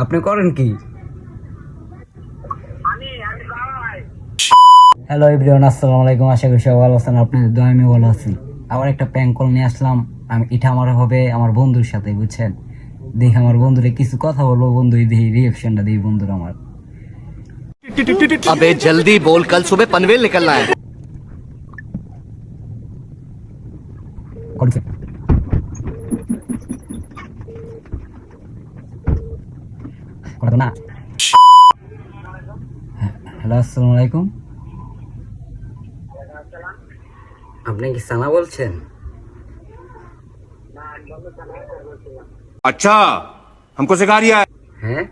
আপনি করেন কি? হ্যালো এভরিওয়ান, আসসালামু আলাইকুম। আশা করি সবাই ভালো আছেন। আপনাদের দোয়ায় আমি ভালো আছি। আবার একটা প্র্যাঙ্ক কল নিয়ে আসলাম। এটা আমার হবে আমার বন্ধুর সাথে, বুঝছেন? দেখি আমার বন্ধুরে কিছু কথা বলবো, বন্ধু দেখি রিয়াকশনটা দিই বন্ধুর আমার। अबे जल्दी बोल, कल सुबह पनवेल निकलना है। না, হ্যালো আসসালামু আলাইকুম। আপনি কি সানা বলছেন? अच्छा, हमको सिखा रिया है। হ্যাঁ,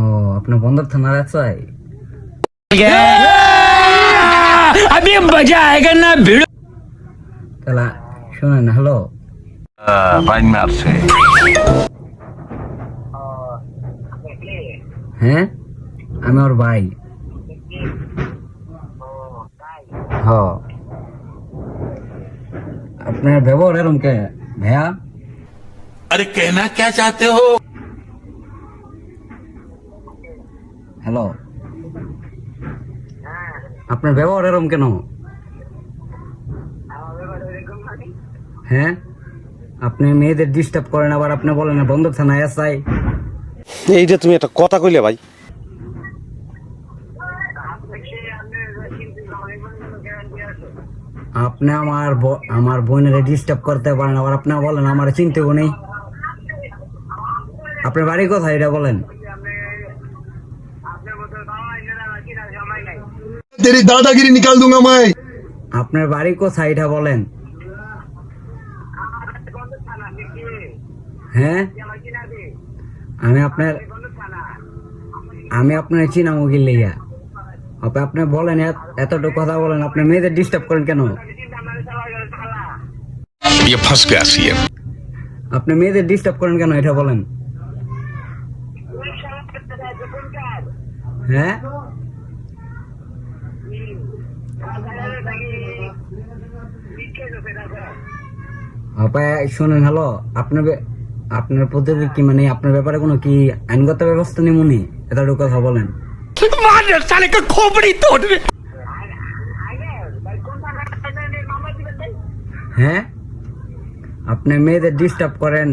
ও আপনার বন্দর থানার আছে? अभी मजा आएगा ना भिड़ो। তাহলে শোনেন, হ্যালো হ্যাঁ, আমি ওর ভাই। হ, আপনার ব্যবহার এরম কে ভাইয়া? अरे कहना क्या चाहते हो? হ্যালো, আপনার ব্যবহার এরম কেন? হ্যাঁ, আপনি মেয়েদের ডিস্টার্ব করেন, আবার আপনি বলেন না বন্দর থানায় এসআই। এইটা তুমি একটা কথা কইলে ভাই। আপনি আমার বোনের ডিস্টার্ব করতে পারেন, আবার আপনি বলেন আমার চিনতেও নেই। আপনার বাড়ি কোথায় এটা বলেন? तेरी दादागिरी निकाल दूंगा मैं। আপনার বাড়ি কোথায় এটা বলেন? হ্যাঁ, আমি আপনার চিনামুখী লইয়া আপনি বলেন, এতটুকু কথা বলেন, আপনি মেয়েদের ডিস্টার্ব করেন কেন? ये फंस गया सीएम। আপনি মেয়েদের ডিস্টার্ব করেন কেন এটা বলেন? হ্যাঁ, শোনেন, হ্যালো, আপনার প্রতি কি মানে আপনার ব্যাপারে কোনো কি আইনগত ব্যবস্থা নিমুনি? এতটুকু কথা বলেন। साले का खोपड़ी तोड़ दे। হ্যাঁ, আপনি মেয়েদের ডিস্টার্ব করেন,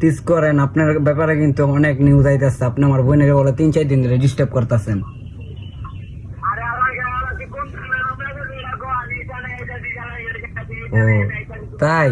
টিজ করেন, আপনার ব্যাপারে কিন্তু অনেক নিউজ আইতেছে। আপনি আমার বোনের বলে 3-4 দিন ধরে ডিস্টার্ব করতেছেন। ও তাই?